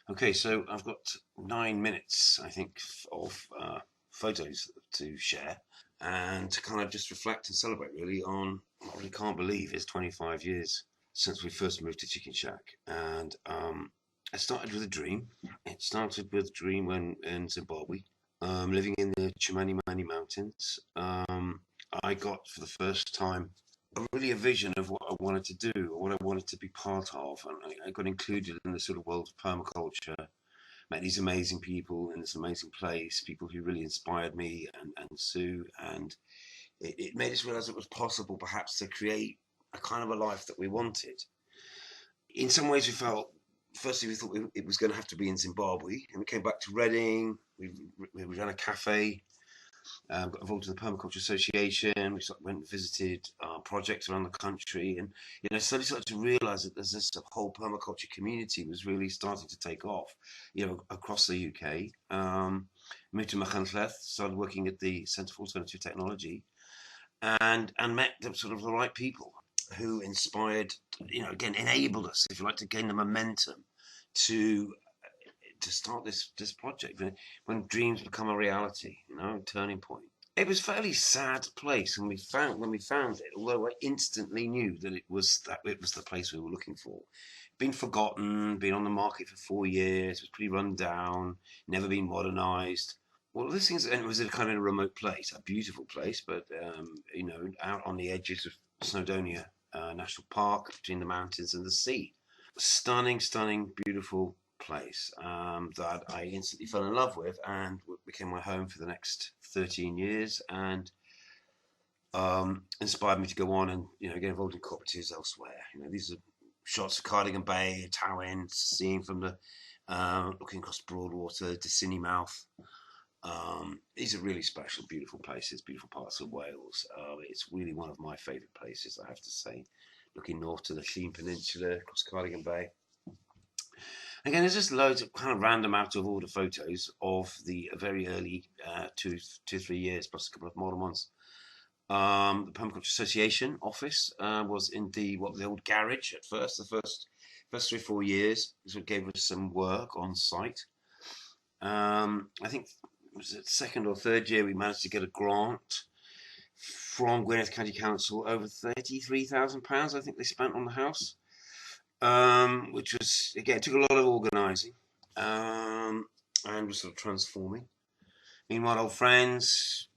Okay, so I've got 9 minutes, I think, of photos to share and to kind of just reflect and celebrate really on what I really can't believe is 25 years since we first moved to Chickenshack. And it started with a dream. It started with a dream when in Zimbabwe, living in the Chimanimani Mountains. I got for the first time really a vision of what I wanted to do, or what I wanted to be part of, and I got included in the sort of world of permaculture. Met these amazing people in this amazing place, people who really inspired me and Sue, and it made us realize it was possible, perhaps, to create a kind of a life that we wanted. In some ways, we felt. Firstly, we thought it was going to have to be in Zimbabwe, and we came back to Reading. We ran a cafe, got involved in the Permaculture Association. We sort of went and visited projects around the country, and slowly started to realise that there's this whole permaculture community was really starting to take off, across the UK. Moved to Machynlleth, started working at the Centre for Alternative Technology, and met sort of the right people who inspired, again enabled us, if you like, to gain the momentum to start this project when dreams become a reality, turning point. It was a fairly sad place, and when we found it, although I instantly knew that it was the place we were looking for. Been forgotten, been on the market for 4 years, was pretty run down, never been modernised. Well, this thing, and it was a kind of a remote place, a beautiful place, but out on the edges of Snowdonia National Park, between the mountains and the sea. Stunning, stunning, beautiful place that I instantly fell in love with, and became my home for the next 13 years, and inspired me to go on and get involved in cooperatives elsewhere. These are shots of Cardigan Bay, Tywin, seeing from the looking across Broadwater to Cinnymouth. These are really special, beautiful places, beautiful parts of Wales. It's really one of my favourite places, I have to say. Looking north to the Llŷn Peninsula, across Cardigan Bay. Again, there's just loads of kind of random out of order photos of the very early 3 years, plus a couple of modern ones. The Permaculture Association office was in the old garage at first. The first 3 or 4 years, so it gave us some work on site. I think it was the second or third year we managed to get a grant from Gwynedd County Council, over £33,000 I think they spent on the house, which was, again, it took a lot of organising, and was sort of transforming. Meanwhile, old friends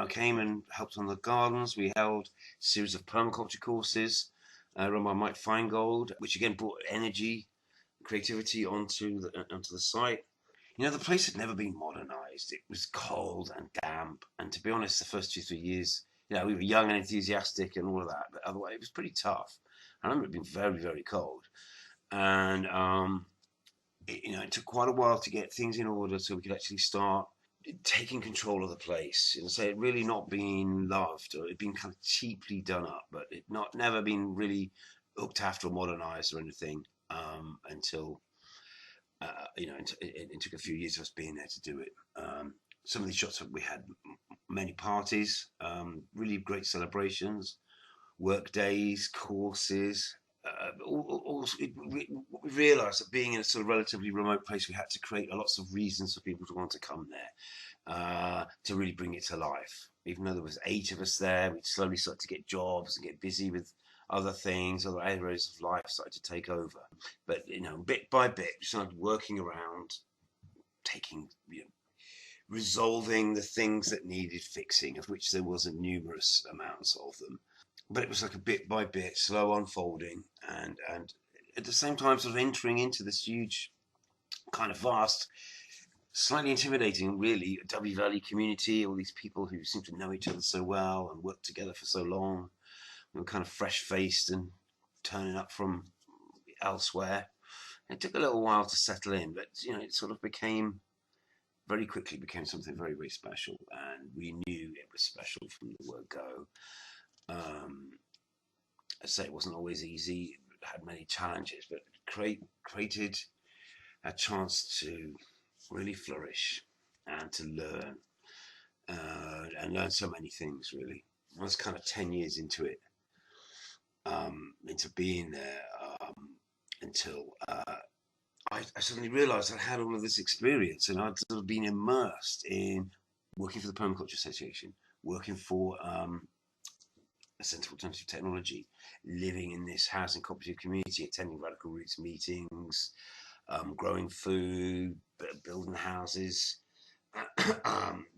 came and helped on the gardens. We held a series of permaculture courses run by Mike Feingold, which again brought energy, creativity onto the site. The place had never been modernised. It was cold and damp, and to be honest, the first 2-3 years, we were young and enthusiastic and all of that, but otherwise it was pretty tough. I remember it being very, very cold, and it took quite a while to get things in order so we could actually start taking control of the place. So it really not being loved, or it being kind of cheaply done up, but it never been really looked after or modernised or anything until. It took a few years of us being there to do it. Some of these shots, we had many parties, really great celebrations, work days, courses. We realised that being in a sort of relatively remote place, we had to create lots of reasons for people to want to come there, to really bring it to life. Even though there was 8 of us there, we slowly started to get jobs and get busy with other things, other areas of life started to take over. But bit by bit, we started working around, resolving the things that needed fixing, of which there was a numerous amounts of them. But it was like a bit by bit, slow unfolding, and at the same time, sort of entering into this huge, kind of vast, slightly intimidating, really, W Valley community. All these people who seem to know each other so well and work together for so long. We were kind of fresh-faced and turning up from elsewhere. It took a little while to settle in, but it sort of very quickly became something very, very special, and we knew it was special from the word go. I say it wasn't always easy; it had many challenges, but created a chance to really flourish and to learn, and learn so many things. Really, I was kind of 10 years into it. Into being there, until I suddenly realised I had all of this experience, and I'd sort of been immersed in working for the Permaculture Association, working for a Centre for Alternative Technology, living in this housing cooperative community, attending Radical Roots meetings, growing food, building houses,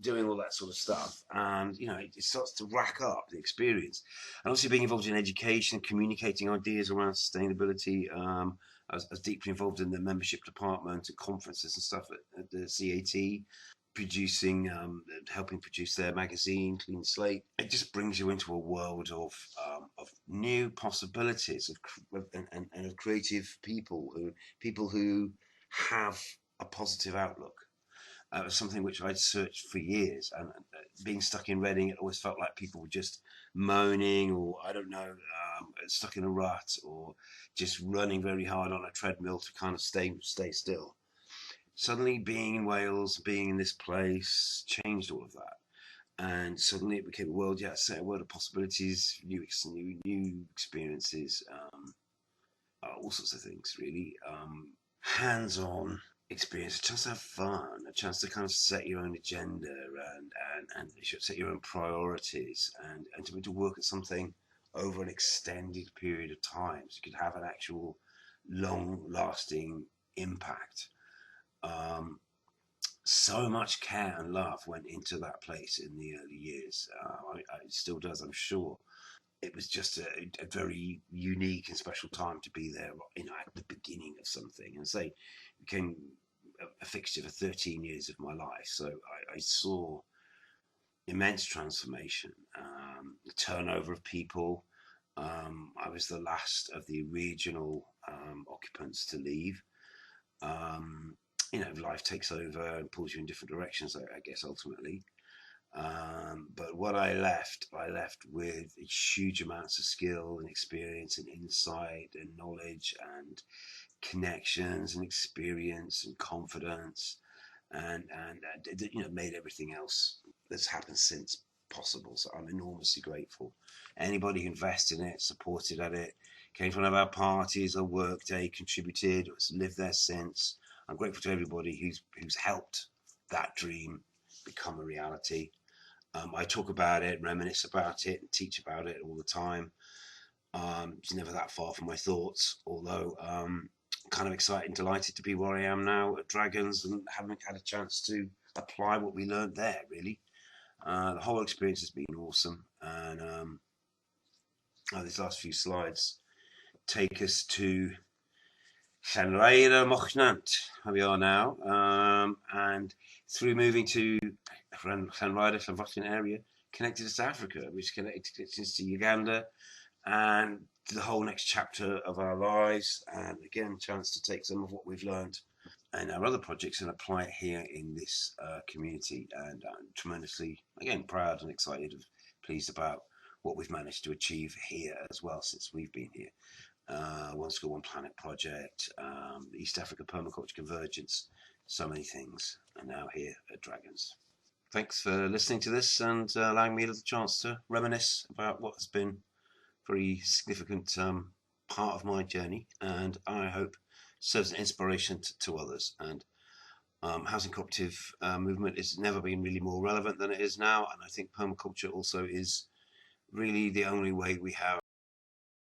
doing all that sort of stuff. And, it starts to rack up the experience. And obviously being involved in education, communicating ideas around sustainability. I was deeply involved in the membership department at conferences and stuff at the CAT, producing, helping produce their magazine, Clean Slate. It just brings you into a world of new possibilities and of creative people who have a positive outlook. It was something which I'd searched for years, and being stuck in Reading, it always felt like people were just moaning, or I don't know, stuck in a rut, or just running very hard on a treadmill to kind of stay still. Suddenly, being in Wales, being in this place, changed all of that, and suddenly it became a world, a world of possibilities, new experiences, all sorts of things, really. Hands-on experience, a chance to have fun, a chance to kind of set your own agenda and set your own priorities, and to be able to work at something over an extended period of time, so you could have an actual long-lasting impact. So much care and love went into that place in the early years. It still does, I'm sure. It was just a very unique and special time to be there, at the beginning of something. And say, it became a fixture for 13 years of my life. So I saw immense transformation, the turnover of people. I was the last of the regional occupants to leave. Life takes over and pulls you in different directions, I guess, ultimately. But what I left with huge amounts of skill and experience and insight and knowledge and connections and experience and confidence, and made everything else that's happened since possible. So I'm enormously grateful. Anybody who invested in it, supported at it, came to one of our parties or work day, contributed, or has lived there since. I'm grateful to everybody who's helped that dream become a reality. I talk about it, reminisce about it, and teach about it all the time. It's never that far from my thoughts, although kind of excited and delighted to be where I am now at Dragons and haven't had a chance to apply what we learned there, really. The whole experience has been awesome, and these last few slides take us to Llanrhaeadr Mochnant, where we are now, and through moving to Llanrhaeadr, Llanfochnant area, connected us to Africa, which connected us to Uganda, and the whole next chapter of our lives, and again, chance to take some of what we've learned and our other projects and apply it here in this community. And I'm tremendously, again, proud and excited and pleased about what we've managed to achieve here as well since we've been here. One School, One Planet project, the East Africa Permaculture Convergence, so many things, and now here at Dragons. Thanks for listening to this and allowing me a little chance to reminisce about what has been a very significant part of my journey, and I hope serves an inspiration to others. And housing cooperative movement has never been really more relevant than it is now, and I think permaculture also is really the only way we have